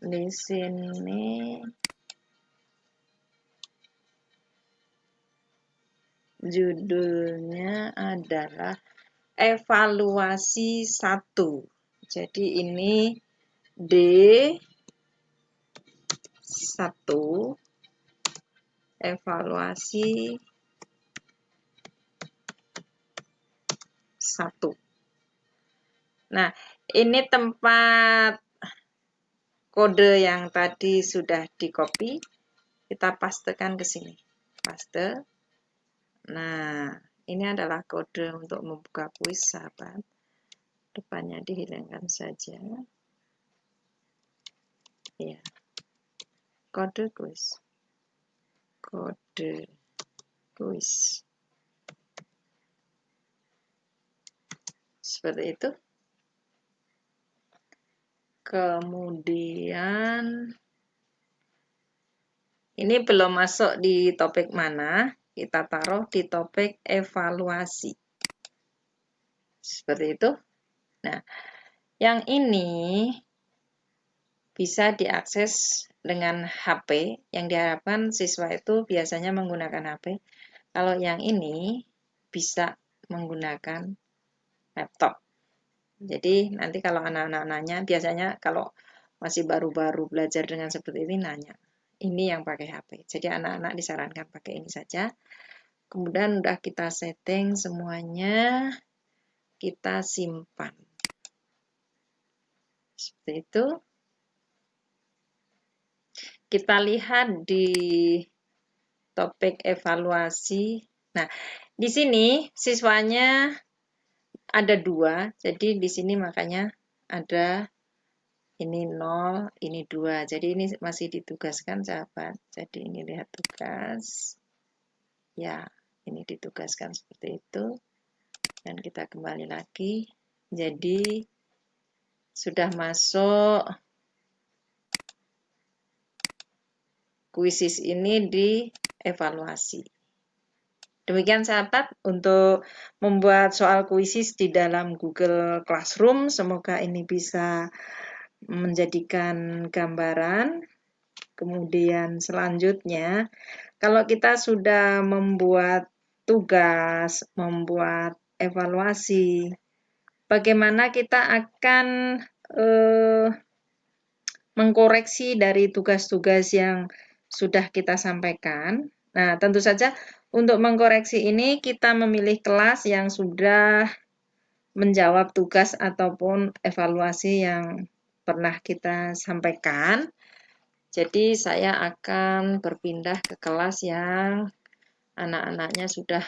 Di sini judulnya adalah evaluasi 1. Jadi ini D1 evaluasi 1. Nah, ini tempat kode yang tadi sudah di-copy, kita pastekan ke sini. Paste. Nah, ini adalah kode untuk membuka kuis, sahabat. Depannya dihilangkan saja. Ya. Kode kuis. Kode kuis. Seperti itu. Kemudian ini belum masuk di topik mana, kita taruh di topik evaluasi. Seperti itu. Nah, yang ini bisa diakses dengan HP. Yang diharapkan siswa itu biasanya menggunakan HP. Kalau yang ini bisa menggunakan laptop. Jadi nanti kalau anak-anak nanya, biasanya kalau masih baru-baru belajar dengan seperti ini nanya, ini yang pakai HP. Jadi anak-anak disarankan pakai ini saja. Kemudian udah kita setting semuanya, kita simpan. Seperti itu. Kita lihat di topik evaluasi. Nah, di sini siswanya ada 2, jadi di sini makanya ada ini 0, ini 2. Jadi ini masih ditugaskan sahabat. Jadi ini lihat tugas. Ya, ini ditugaskan seperti itu. Dan kita kembali lagi. Jadi sudah masuk kuisis ini di evaluasi. Demikian sahabat untuk membuat soal kuisis di dalam Google Classroom. Semoga ini bisa menjadikan gambaran. Kemudian selanjutnya, kalau kita sudah membuat tugas, membuat evaluasi, bagaimana kita akan mengkoreksi dari tugas-tugas yang sudah kita sampaikan. Nah, tentu saja untuk mengkoreksi ini kita memilih kelas yang sudah menjawab tugas ataupun evaluasi yang pernah kita sampaikan. Jadi saya akan berpindah ke kelas yang anak-anaknya sudah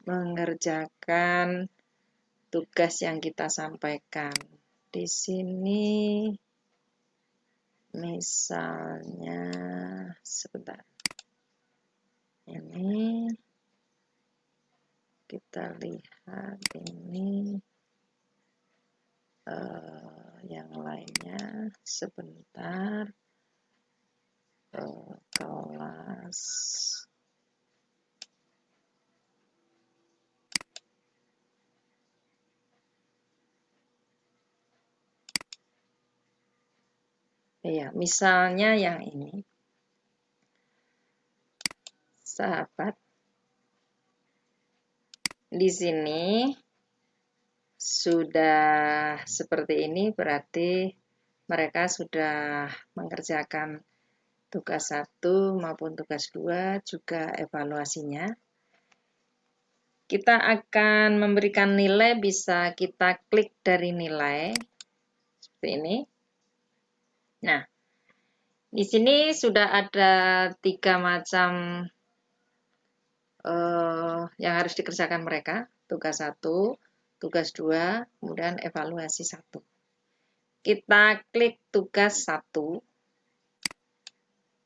mengerjakan tugas yang kita sampaikan. Di sini misalnya sebentar. Ini kita lihat ini yang lainnya sebentar. Kelas ya, misalnya yang ini sahabat, di sini sudah seperti ini, berarti mereka sudah mengerjakan tugas 1 maupun tugas 2, juga evaluasinya. Kita akan memberikan nilai, bisa kita klik dari nilai, seperti ini. Nah, di sini sudah ada 3 macam yang harus dikerjakan mereka, tugas 1, tugas 2, kemudian evaluasi 1. Kita klik tugas 1,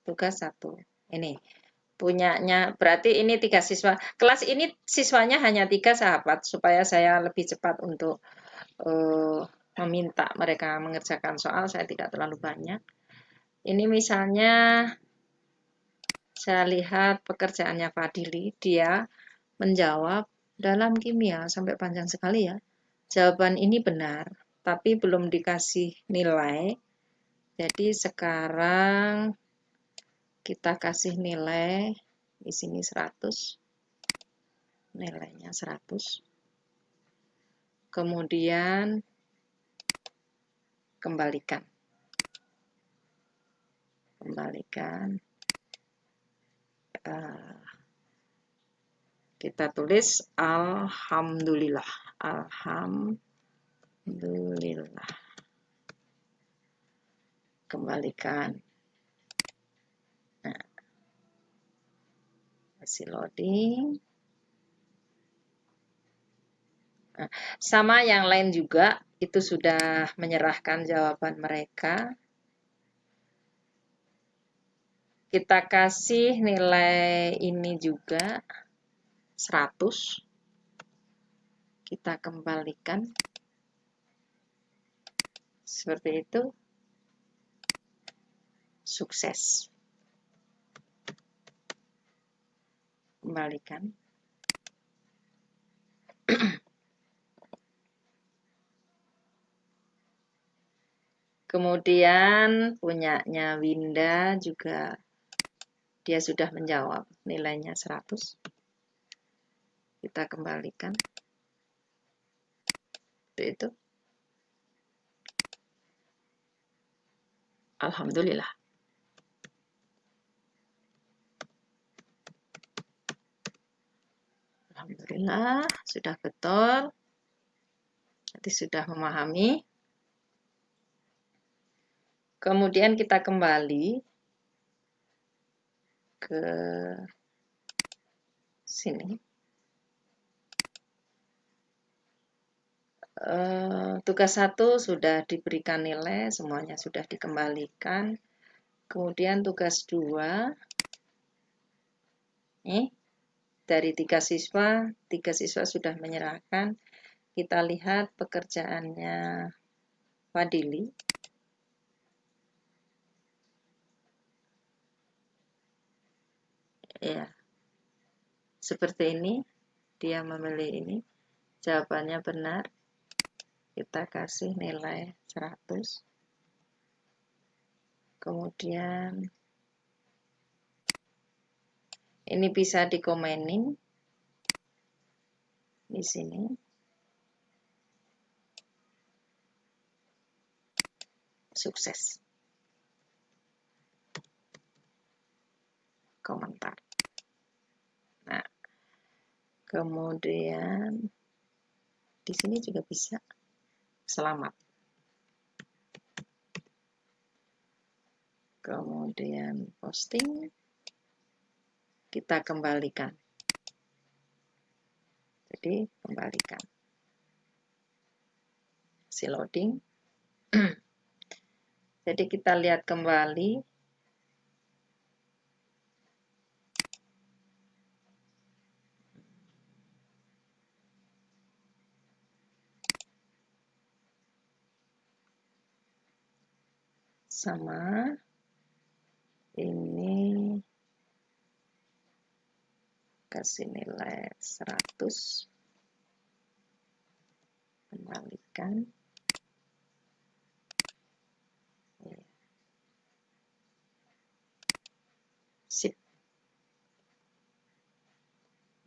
tugas 1, ini punyanya, berarti ini 3 siswa. Kelas ini siswanya hanya 3 sahabat, supaya saya lebih cepat untuk meminta mereka mengerjakan soal, saya tidak terlalu banyak. Ini misalnya saya lihat pekerjaannya Fadili, dia menjawab dalam kimia, sampai panjang sekali ya. Jawaban ini benar, tapi belum dikasih nilai. Jadi sekarang kita kasih nilai, di sini 100, nilainya 100. Kemudian kembalikan. Kita tulis alhamdulillah. Alhamdulillah. Kembalikan. Nah, masih loading. Nah, sama yang lain juga, itu sudah menyerahkan jawaban mereka. Kita kasih nilai ini juga 100. Kita kembalikan. Seperti itu. Sukses. Kembalikan. Kemudian punyanya Winda juga, dia sudah menjawab, nilainya 100. Kita kembalikan. Seperti itu. Alhamdulillah. Alhamdulillah, sudah betul. Nanti sudah memahami. Kemudian kita kembali ke sini. Tugas 1 sudah diberikan nilai, semuanya sudah dikembalikan. Kemudian tugas 2, dari 3 siswa sudah menyerahkan. Kita lihat pekerjaannya Fadili. Ya, seperti ini, dia memilih ini. Jawabannya benar. Kita kasih nilai 100. Kemudian ini bisa dikomenin di sini. Sukses. Komentar. Nah, kemudian di sini juga bisa. Selamat. Kemudian posting. Kita kembalikan. Jadi kembalikan. Si loading. Jadi kita lihat kembali. Sama. Ini kasih nilai 100. Kembalikan. Sip.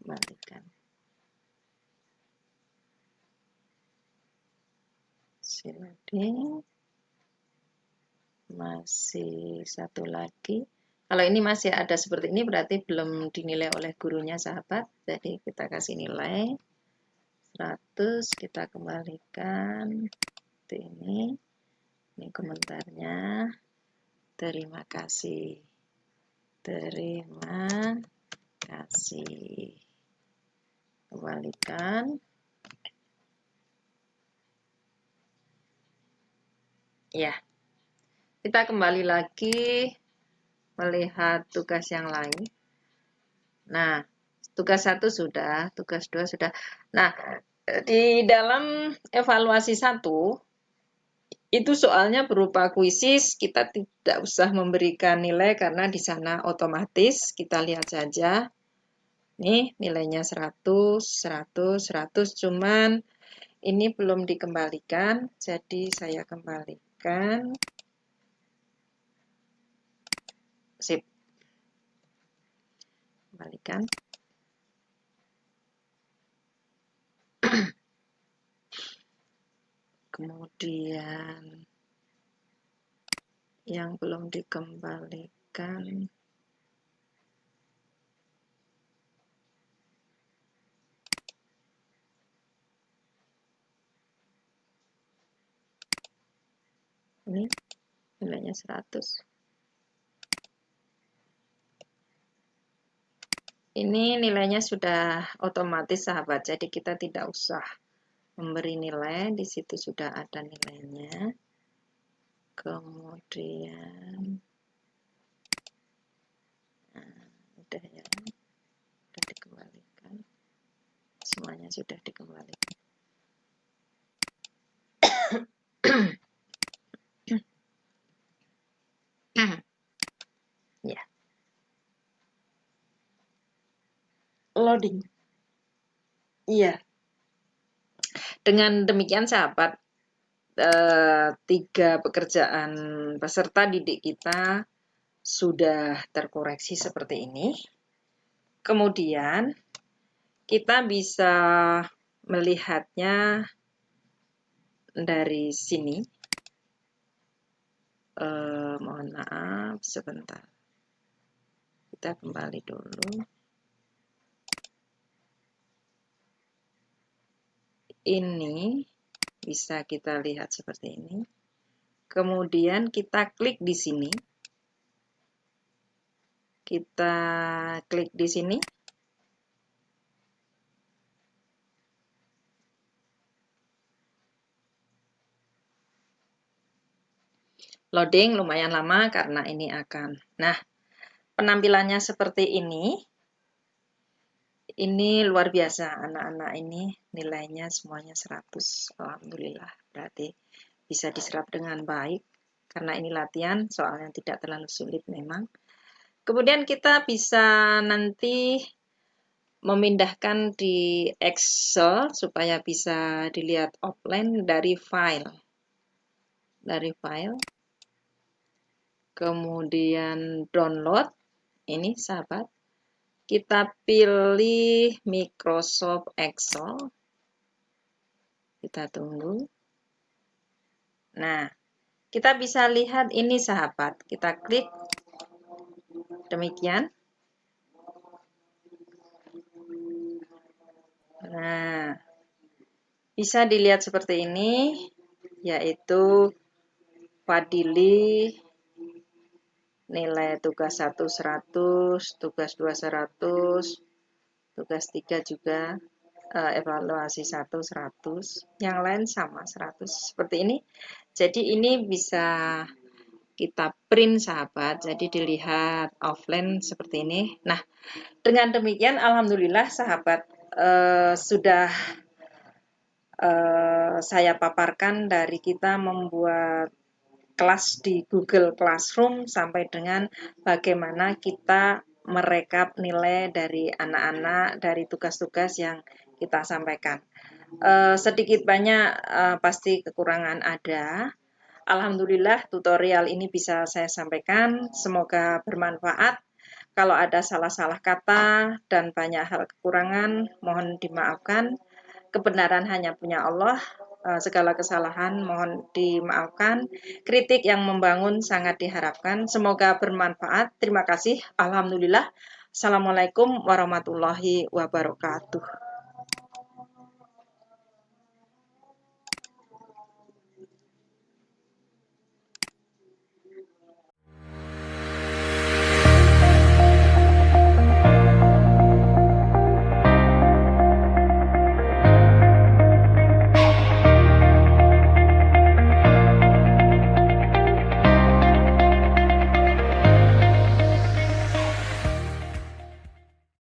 Kembalikan. Loading. Masih satu lagi. Kalau ini masih ada seperti ini berarti belum dinilai oleh gurunya sahabat. Jadi kita kasih nilai 100, kita kembalikan. Ini komentarnya. Terima kasih. Terima kasih. Kembalikan. Ya. Kita kembali lagi melihat tugas yang lain. Nah, tugas 1 sudah, tugas 2 sudah. Nah, di dalam evaluasi 1, itu soalnya berupa kuisis, kita tidak usah memberikan nilai karena di sana otomatis. Kita lihat saja. Nih, nilainya 100, 100, 100, cuman ini belum dikembalikan, jadi saya kembalikan. Sip. Kembalikan. Kemudian yang belum dikembalikan. Ini nilainya 100. Ini nilainya sudah otomatis sahabat, jadi kita tidak usah memberi nilai, di situ sudah ada nilainya. Kemudian udah ya, sudah dikembalikan, semuanya sudah dikembalikan. Ya, loading. Iya, dengan demikian sahabat, 3 pekerjaan peserta didik kita sudah terkoreksi seperti ini. Kemudian kita bisa melihatnya dari sini. Mohon maaf, sebentar. Kita kembali dulu. Ini bisa kita lihat seperti ini. Kemudian kita klik di sini. Kita klik di sini. Loading lumayan lama karena ini akan. Nah, penampilannya seperti ini. Ini luar biasa, anak-anak ini nilainya semuanya 100. Alhamdulillah, berarti bisa diserap dengan baik. Karena ini latihan, soalnya tidak terlalu sulit memang. Kemudian kita bisa nanti memindahkan di Excel supaya bisa dilihat offline dari file. Kemudian download. Ini sahabat. Kita pilih Microsoft Excel. Kita tunggu. Nah, kita bisa lihat ini sahabat. Kita klik. Demikian. Nah, bisa dilihat seperti ini, yaitu Fadili nilai tugas 1 100, tugas 2 100, tugas 3 juga, evaluasi 1 100, yang lain sama 100, seperti ini. Jadi ini bisa kita print sahabat, jadi dilihat offline seperti ini. Nah, dengan demikian alhamdulillah sahabat, sudah saya paparkan dari kita membuat kelas di Google Classroom sampai dengan bagaimana kita merekap nilai dari anak-anak dari tugas-tugas yang kita sampaikan. Sedikit banyak pasti kekurangan ada. Alhamdulillah tutorial ini bisa saya sampaikan, semoga bermanfaat. Kalau ada salah-salah kata dan banyak hal kekurangan, mohon dimaafkan. Kebenaran hanya punya Allah, segala kesalahan mohon dimaafkan. Kritik yang membangun sangat diharapkan. Semoga bermanfaat. Terima kasih. Alhamdulillah. Assalamualaikum warahmatullahi wabarakatuh.